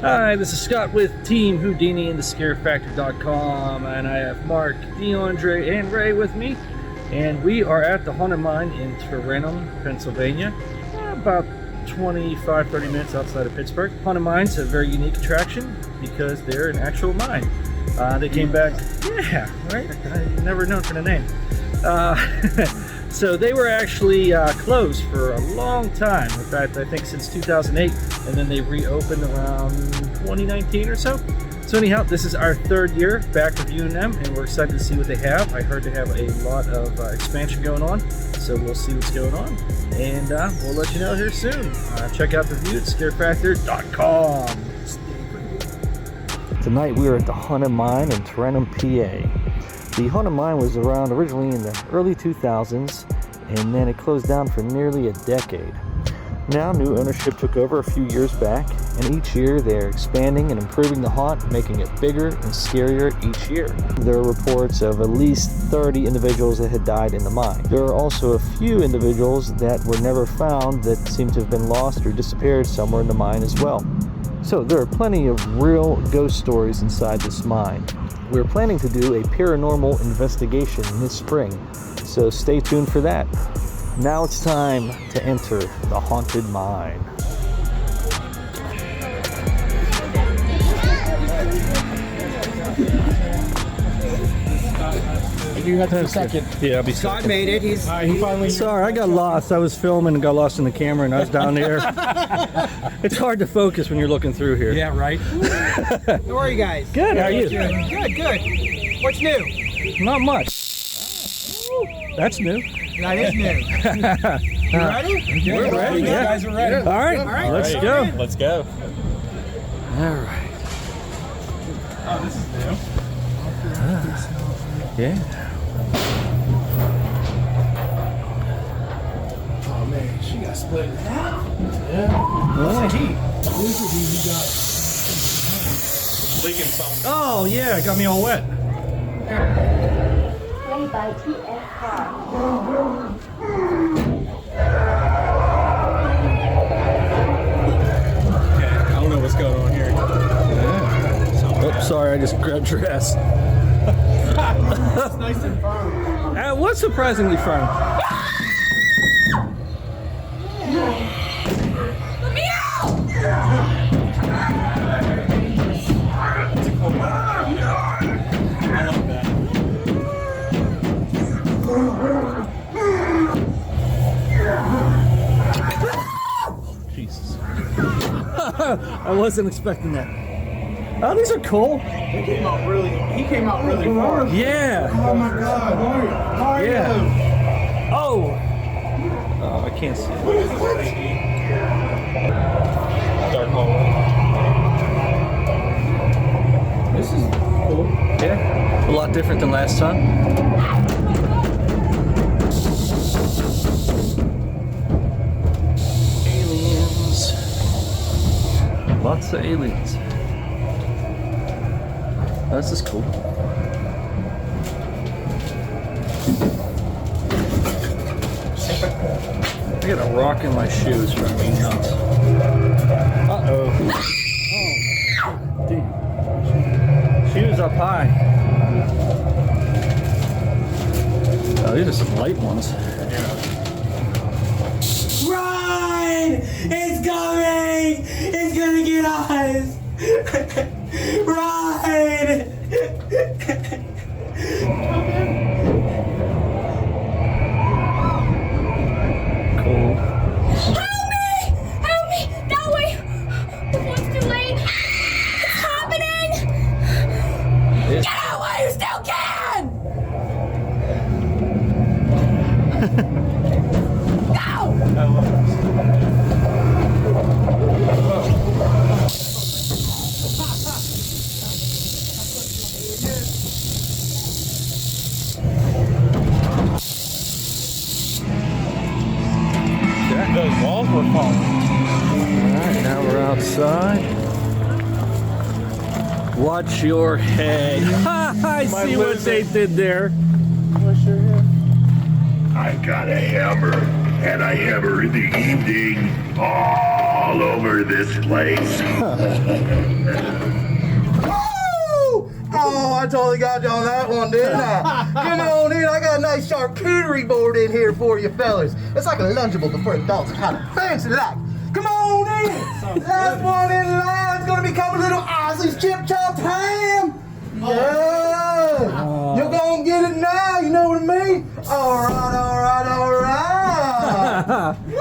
Hi, this is Scott with Team Houdini and thescarefactor.com, and I have Mark, DeAndre, and Ray with me, and we are at the Haunted Mine in Tarentum, Pennsylvania, about 25-30 minutes outside of Pittsburgh. Haunted Mine's a very unique attraction because they're an actual mine. They came back, yeah, right? I never known for the name. So they were actually closed for a long time. In fact, I think since 2008, and then they reopened around 2019 or so. So anyhow, this is our third year back reviewing them, and we're excited to see what they have. I heard they have a lot of expansion going on, so we'll see what's going on, and we'll let you know here soon. Check out the review at scarefactor.com. Tonight we are at the Haunted Mine in Tarentum, PA. The Haunted Mine was around originally in the early 2000s, and then it closed down for nearly a decade. Now new ownership took over a few years back, and each year they're expanding and improving the haunt, making it bigger and scarier each year. There are reports of at least 30 individuals that had died in the mine. There are also a few individuals that were never found that seem to have been lost or disappeared somewhere in the mine as well. So there are plenty of real ghost stories inside this mine. We're planning to do a paranormal investigation this spring, so stay tuned for that. Now it's time to enter the haunted mine. You have to second. Yeah, I'll be Scott made it. He finally. Sorry, I got lost. I was filming and got lost in the camera, and I was down there. It's hard to focus when you're looking through here. Yeah, right. How are you guys? Good. How are you? Good. What's new? Not much. That's new. That is new. You ready? We're ready. You Yeah. guys are ready. All right. Let's go. Let's go. All right. Oh, this is new. Yeah. Oh man, she got split in half. Yeah. What's the heat? Leaking something. Oh yeah, it got me all wet. I don't know what's going on here. Yeah. Oops, sorry, I just grabbed your ass. It's nice and firm. It was surprisingly firm. Let me out! It's a cool one. I love that. Jesus. I wasn't expecting that. Oh, these are cool. He came out really far. Yeah. Oh my God. How are you? Yeah. Oh. Oh, I can't see it. Dark hallway. This is cool. Yeah. A lot different than last time. Aliens. Lots of aliens. Oh, this is cool. I got a rock in my shoes for me nuts. Uh-oh. Oh, dude. Shoes up high. Oh, these are some light ones. Run! It's coming! It's gonna get us! Run! Cool. Help me! Help me! That way! Before it's too late! It's happening! It's Get out while you still can! Go! Those walls were falling. Alright, now we're outside. Watch your head. I see what they did there. What's your head? I got a hammer, and I hammer in the evening. Oh! all over this place. Oh, I totally got you on that one, didn't I? Come on in, I got a nice charcuterie board in here for you fellas. It's like a Lunchable, but for adults, kind of fancy like. Come on in! Last one in line is gonna become a little Ozzy's Chip Chopped Ham! Yeah! You're gonna get it now, you know what I mean? Alright, alright, alright! Woo!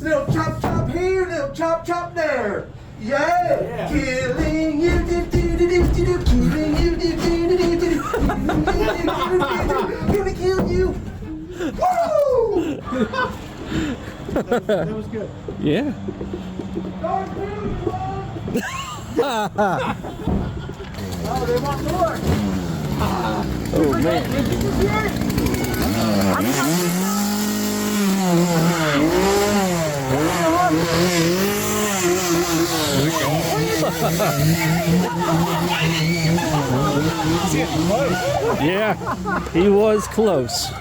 Little chop chop here, little chop chop there! Yeah! Killing you, do-do-do-do-do-do, killing you, do-do-do-do-do-do, gonna kill you! Woo! That was good. Yeah. Oh, they want more. Oh man. Yeah, he was close.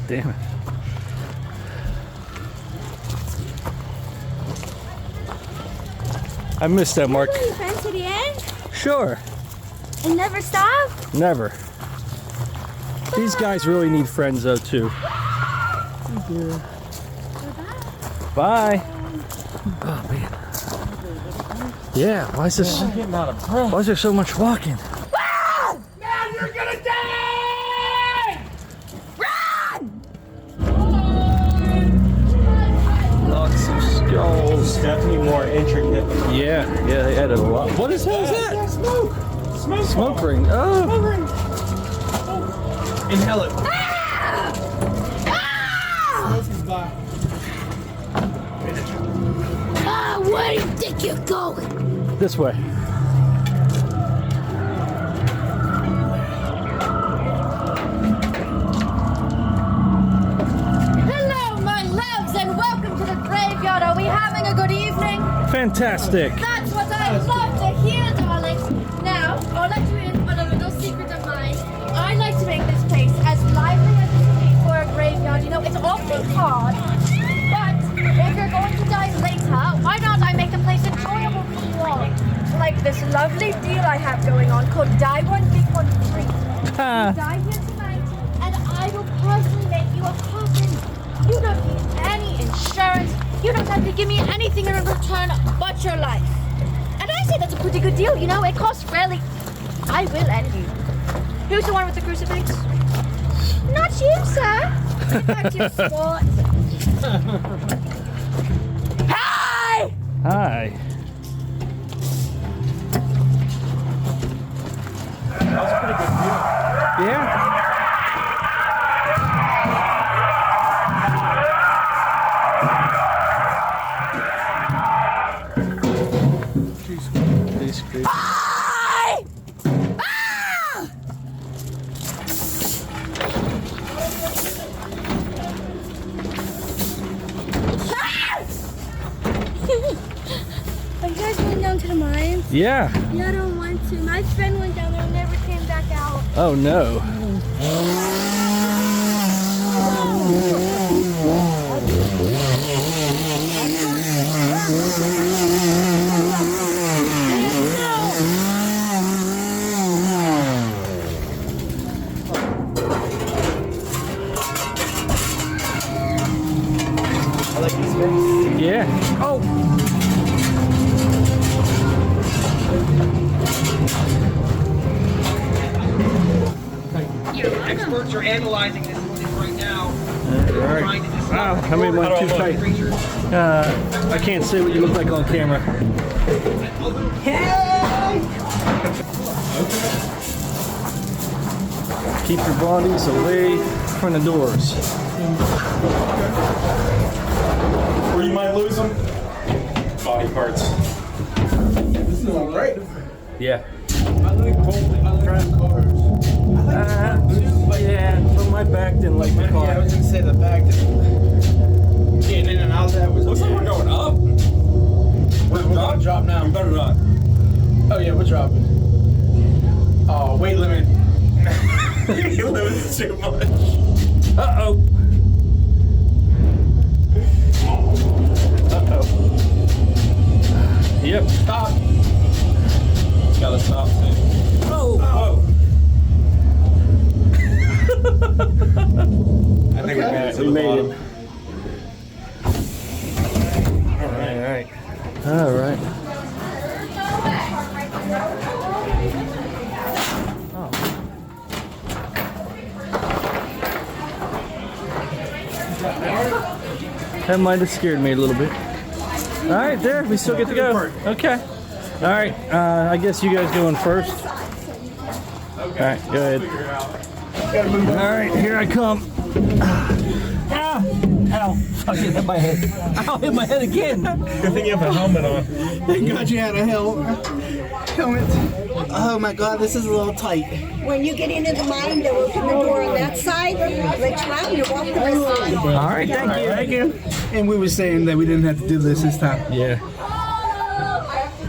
Damn it. I missed that, Mark. Are you friends to the end? Sure. And never stop? Never. These guys really need friends, though, too. Bye. Oh, man. Yeah, why is this? Why is there so much walking? Man, you're gonna die! Lots of skulls. Definitely more intricate. Yeah, they added a lot. What the hell is that? Smoke ring. Oh. Inhale it. Where do you think you're going? This way. Hello, my loves, and welcome to the graveyard. Are we having a good evening? Fantastic. That's what I love to hear, darling. Now, I'll let you in on a little secret of mine. I like to make this place as lively as it can be for a graveyard. You know, it's awfully hard, but if you're going to die later, why not I make the place enjoyable for you all? Like this lovely deal I have going on called Die One, Big One Free. Die here tonight, and I will personally make you a coffin. You don't need any insurance. You don't have to give me anything in return but your life. And I say that's a pretty good deal, you know? It costs fairly. I will end you. Who's the one with the crucifix? Not you, sir. In fact, you sport. Hi! Hi. That was a pretty good deal. Yeah. Hi! Ah! Are you guys going down to the mines? Yeah. Yeah, I don't want to. My friend went down there and never came back out. Oh no. I like this space. Yeah. Oh. Experts are analyzing this right now. Alright. Trying to decide Wow, I made mine too tight. I can't say what you look like on camera. Keep your bodies away from the doors. Or you might lose them. Body parts. This is all right. Yeah. I like cars. Yeah, but my back didn't like the Yeah, I car. was gonna say the back getting in and out of that was. Looks like we're going up. We're gonna drop now. We better not. Oh yeah, we're dropping. Oh, weight limit. You lose too much. Uh-oh. Uh-oh. Yep. Stop. It's gotta stop soon. Oh. I think we made it to We the made bottom. it. All right. That might have scared me a little bit. All right, there. We still get to go. Okay. All right. I guess you guys going first. All right. Go ahead. All right. Here I come. Ah! Ow! Fuck it! Hit my head. Ow! Hit my head again. Good thing you have a helmet on. Thank God you had a helmet. Oh my God, this is a little tight. When you get into the mine, they'll open the door on that side, let you out, and you walk the rest. All right. Thank you. Thank you. And we were saying that we didn't have to do this time. Yeah.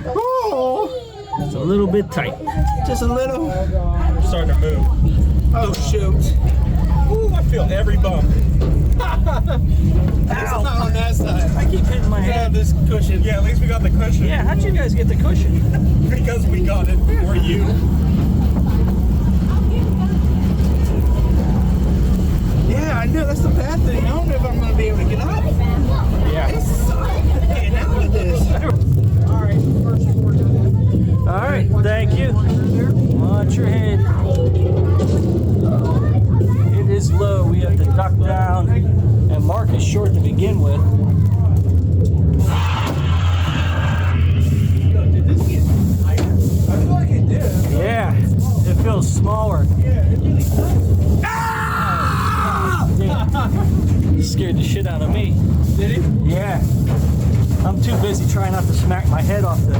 Oh, It's a little bit tight. just a little. We're starting to move. Oh shoot. Ooh, I feel every bump. It's not on that side. I keep hitting my I head. have this cushion. Yeah, at least we got the cushion. Yeah. How'd you guys get the cushion? Because we got it for you. Yeah, I know that's the bad thing. I don't know if I'm gonna be able to get up. Yeah. It's getting out of this. All right. Thank you. Watch your head. It is low. We have to duck down, and Mark is short to begin with. I feel like it did. Yeah. It feels smaller. He scared the shit out of me. Did it? Yeah. I'm too busy trying not to smack my head off the.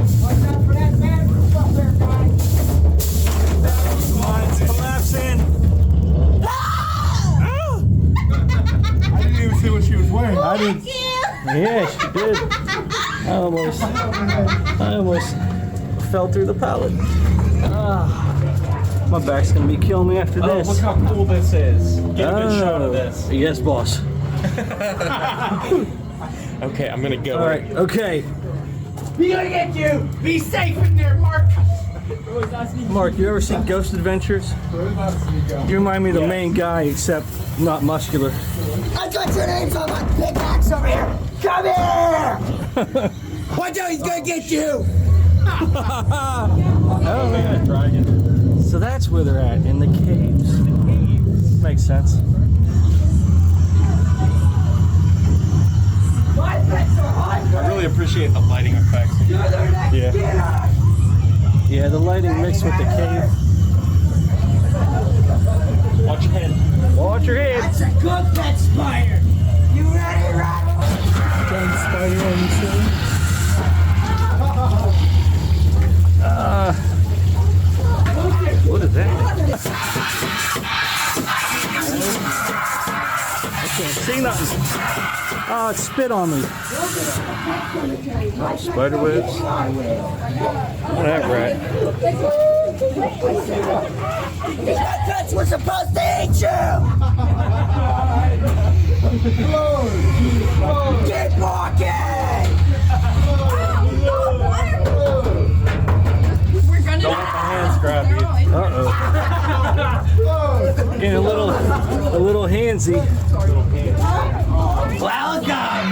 Mine's collapsing. I didn't even see what she was wearing. I didn't. Yeah, she did. I almost fell through the pallet. My back's gonna be killing me after Oh, this. look how cool this is. Get a good shot of this. Yes, boss. Okay, I'm gonna go. All right. Okay. We gonna get you. Be safe in there, Mark. Mark, you ever seen Ghost Adventures? You remind me of the main guy, except not muscular. I got your names on my pickaxe over here. Come here! Watch out, he's gonna get you. Oh, yeah. So that's where they're at, in the caves. Makes sense. I really appreciate the lighting effects. Yeah. Yeah, the lighting mixed with the cave. Watch your head. Watch your head. That's a good pet spider. You ready, Rattle? What is that? I can't see nothing. Oh, it spit on me. Spider webs. That rat. Pets were supposed to eat you! Keep walking! Don't let the hands grab you. Uh-oh. Getting a little handsy. Welcome.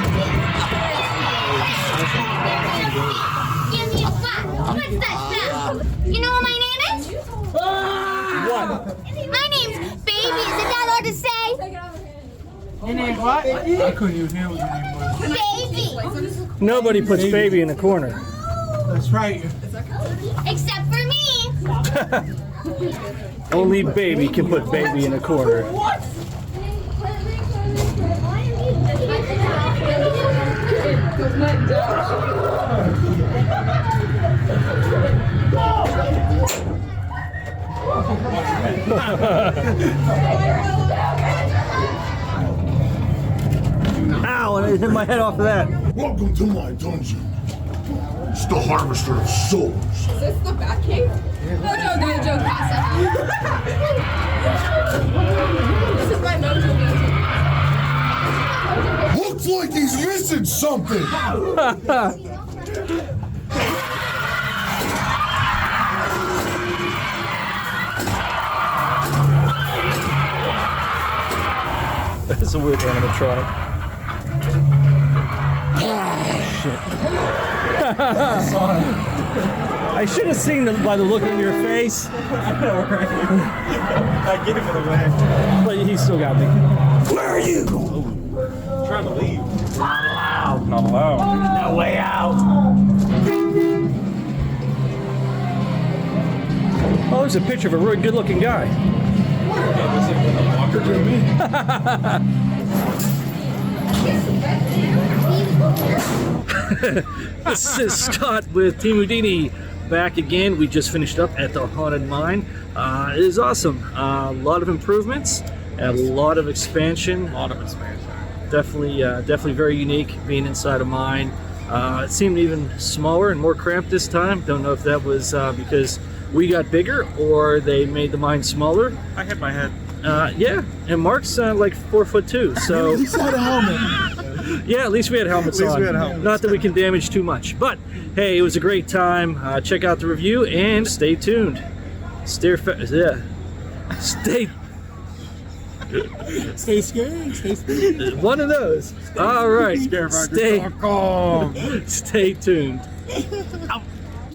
Give me a fuck. What's that smell? You know what my name is? What? My name's Baby. Is it that hard to say? Your name what? I couldn't even hear what your name was. Baby. Nobody puts baby in a corner. That's right. Except for me. Only baby can put baby in a corner. Ow, and I hit my head off of that. Welcome to my dungeon. It's the harvester of souls. Is this the Bat Cave? Mojo Dojo Casa. This is my Mojo Dojo. looks like he's missing something. That's a weird animatronic. I should have seen it by the look on your face. I know, right? I get it for the win. But he still got me. Where are you? Trying to leave. Not allowed. No way out. Oh, there's a picture of a really good-looking guy. Walker to me. This is Scott with Team Houdini back again. We just finished up at the Haunted Mine. It is awesome. A lot of improvements, a lot of expansion. Definitely very unique being inside a mine. It seemed even smaller and more cramped this time. Don't know if that was because we got bigger or they made the mine smaller. I hit my head. Yeah, and Mark's like 4'2", so At least I had a helmet. yeah, at least we had helmets on. we had helmets. Not that we can damage too much, but hey, it was a great time. Check out the review and stay tuned. Stay Stay scared. Stay scared. one of those. All right, stay tuned. Out.